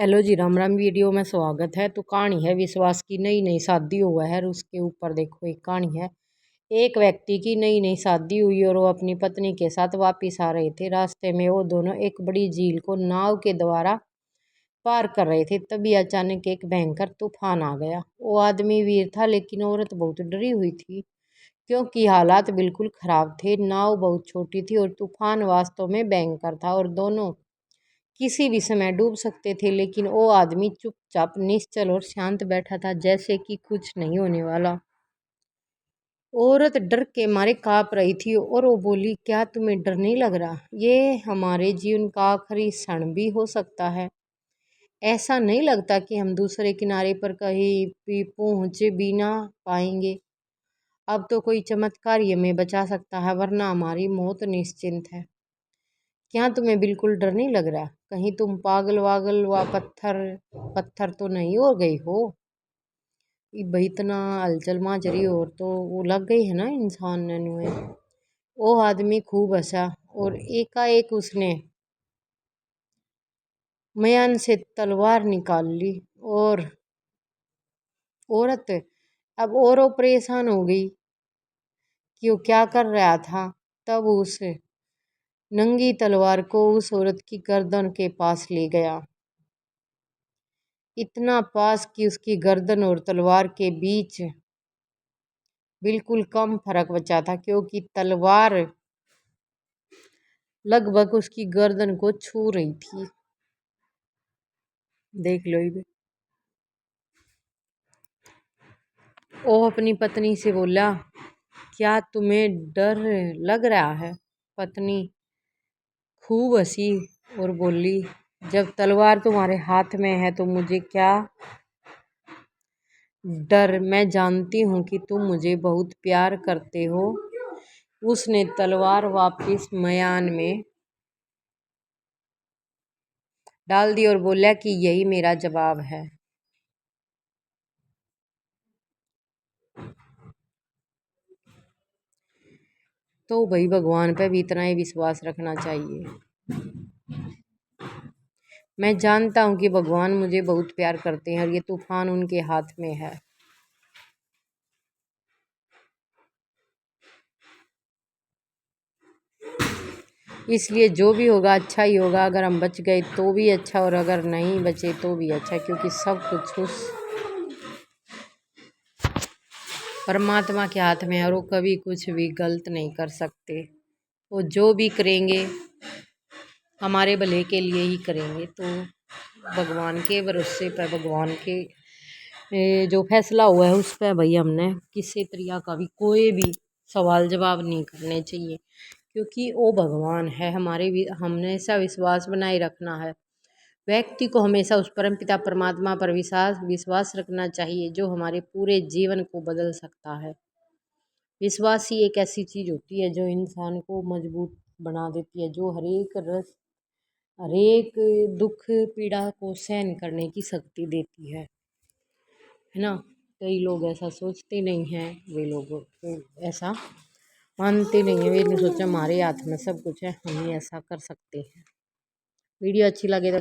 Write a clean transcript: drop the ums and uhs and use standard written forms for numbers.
Hello जी, Ram Ram. Video में स्वागत है। तो कहानी है विश्वास की। नई नई शादी हुआ है और उसके ऊपर देखो एक कहानी है। एक व्यक्ति की नई नई शादी हुई और वो अपनी पत्नी के साथ वापिस आ रहे थे। रास्ते में वो दोनों एक बड़ी झील को नाव के द्वारा पार कर रहे थे। तभी अचानक एक भयंकर तूफान आ गया। वो आदमी वीर था लेकिन औरत बहुत डरी हुई थी, क्योंकि हालात बिल्कुल खराब थे। नाव बहुत छोटी थी और तूफान वास्तव में भयंकर था और दोनों किसी भी समय डूब सकते थे। लेकिन वो आदमी चुपचाप निश्चल और शांत बैठा था, जैसे कि कुछ नहीं होने वाला। औरत डर के मारे कांप रही थी और वो बोली, क्या तुम्हें डर नहीं लग रहा? ये हमारे जीवन का आखिरी क्षण भी हो सकता है। ऐसा नहीं लगता कि हम दूसरे किनारे पर कहीं भी पहुंच भी ना पाएंगे। अब तो कोई चमत्कार ही हमें बचा सकता है, वरना हमारी मौत निश्चिंत है। क्या तुम्हें बिल्कुल डर नहीं लग रहा? कहीं तुम पागल वागल व पत्थर पत्थर तो नहीं हो गई हो? ये भाई इतना हलचल माजरी और तो वो लग गई है ना इंसान ने नुए। वो आदमी खूब हंसा और एकाएक उसने म्यान से तलवार निकाल ली। और औरत अब और वो परेशान हो गई कि वो क्या कर रहा था। तब उस नंगी तलवार को उस औरत की गर्दन के पास ले गया, इतना पास कि उसकी गर्दन और तलवार के बीच बिल्कुल कम फर्क बचा था, क्योंकि तलवार लगभग उसकी गर्दन को छू रही थी। देख लो ये। वो अपनी पत्नी से बोला, क्या तुम्हें डर लग रहा है? पत्नी खूब हंसी और बोली, जब तलवार तुम्हारे हाथ में है तो मुझे क्या डर। मैं जानती हूँ कि तुम मुझे बहुत प्यार करते हो। उसने तलवार वापस म्यान में डाल दी और बोला कि यही मेरा जवाब है। तो भाई भगवान पे भी इतना ही विश्वास रखना चाहिए। मैं जानता हूँ कि भगवान मुझे बहुत प्यार करते हैं और ये तूफान उनके हाथ में है। इसलिए जो भी होगा अच्छा ही होगा। अगर हम बच गए तो भी अच्छा, और अगर नहीं बचे तो भी अच्छा, क्योंकि सब कुछ उस परमात्मा के हाथ में है और वो कभी कुछ भी गलत नहीं कर सकते। वो जो भी करेंगे हमारे भले के लिए ही करेंगे। तो भगवान के भरोसे पर, भगवान के जो फैसला हुआ है उस पर भाई हमने किसी तरह का भी कोई भी सवाल जवाब नहीं करने चाहिए, क्योंकि वो भगवान है। हमारे भी हमने ऐसा विश्वास बनाए रखना है। व्यक्ति को हमेशा उस परम पिता परमात्मा पर विश्वास रखना चाहिए, जो हमारे पूरे जीवन को बदल सकता है। विश्वास ही एक ऐसी चीज होती है जो इंसान को मजबूत बना देती है, जो हरेक दुख पीड़ा को सहन करने की शक्ति देती है ना। कई लोग ऐसा सोचते नहीं हैं, वे लोग ऐसा मानते नहीं है। वे नहीं सोचा हमारे हाथ में सब कुछ है, हम ही ऐसा कर सकते हैं। वीडियो अच्छी लगे तो